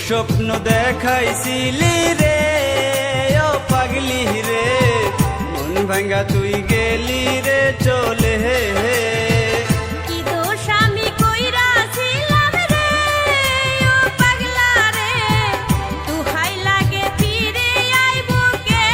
স্বপ্ন দেখাইছিলি রে ও পাগলি রে, মন ভাঙ্গা তুই গেলি রে চলে। কি দোষ আমি কইরাছিলাম রে ও পাগলা রে, তুহাই লাগে ফিরে আইবো কে?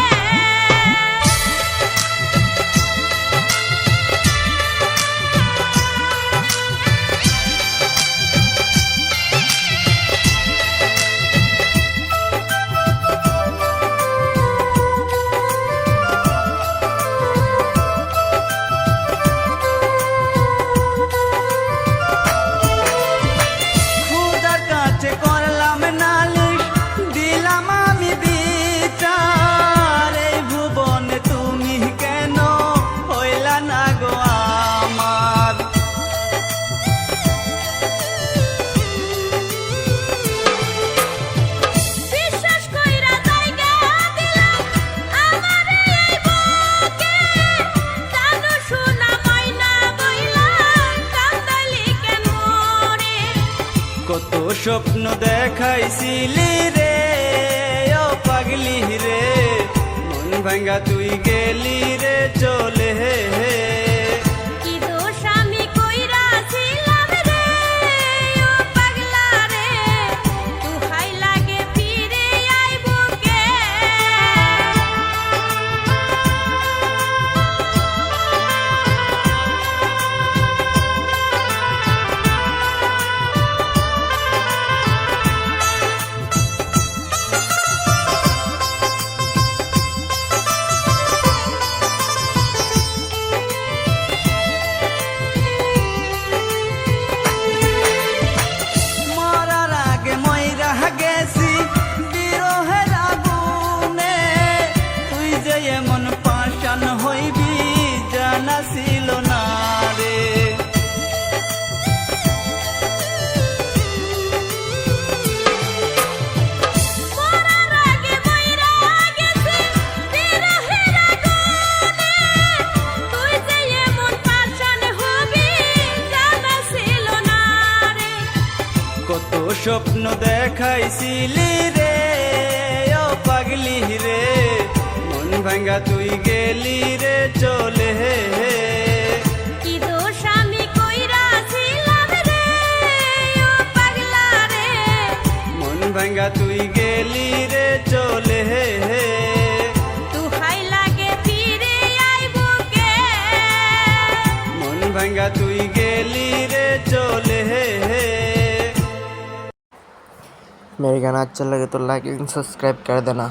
কত স্বপ্ন দেখাইছিলি রে ও পাগলি রে, মন ভাঙ্গা তুই গেলি রে চলে। কি দোষ আমি কইরাছিলাম রে ও পাগলা রে, তুহাই লাগে ফিরে আইবো কে? ছিল না রে মরার আগে মইরা গেছি বিরহের আগুনে, তুই যে এমন পাষাণ হবি জানা ছিল না রে। কত স্বপ্ন দেখাইছিলি রে ও পাগলি রে, মন ভাঙ্গা তুই গেলি রে চলে। কি দোষ আমি কইরাছিলাম রে ও পাগলা রে, মন ভাঙ্গা তুই গেলি রে চলে। তুহাই লাগে ফিরে আইবো কে? মন ভাঙ্গা তুই গেলি রে चले। मेरे गाना अच्छा लगे तो लाइक एंड सब्सक्राइब कर देना।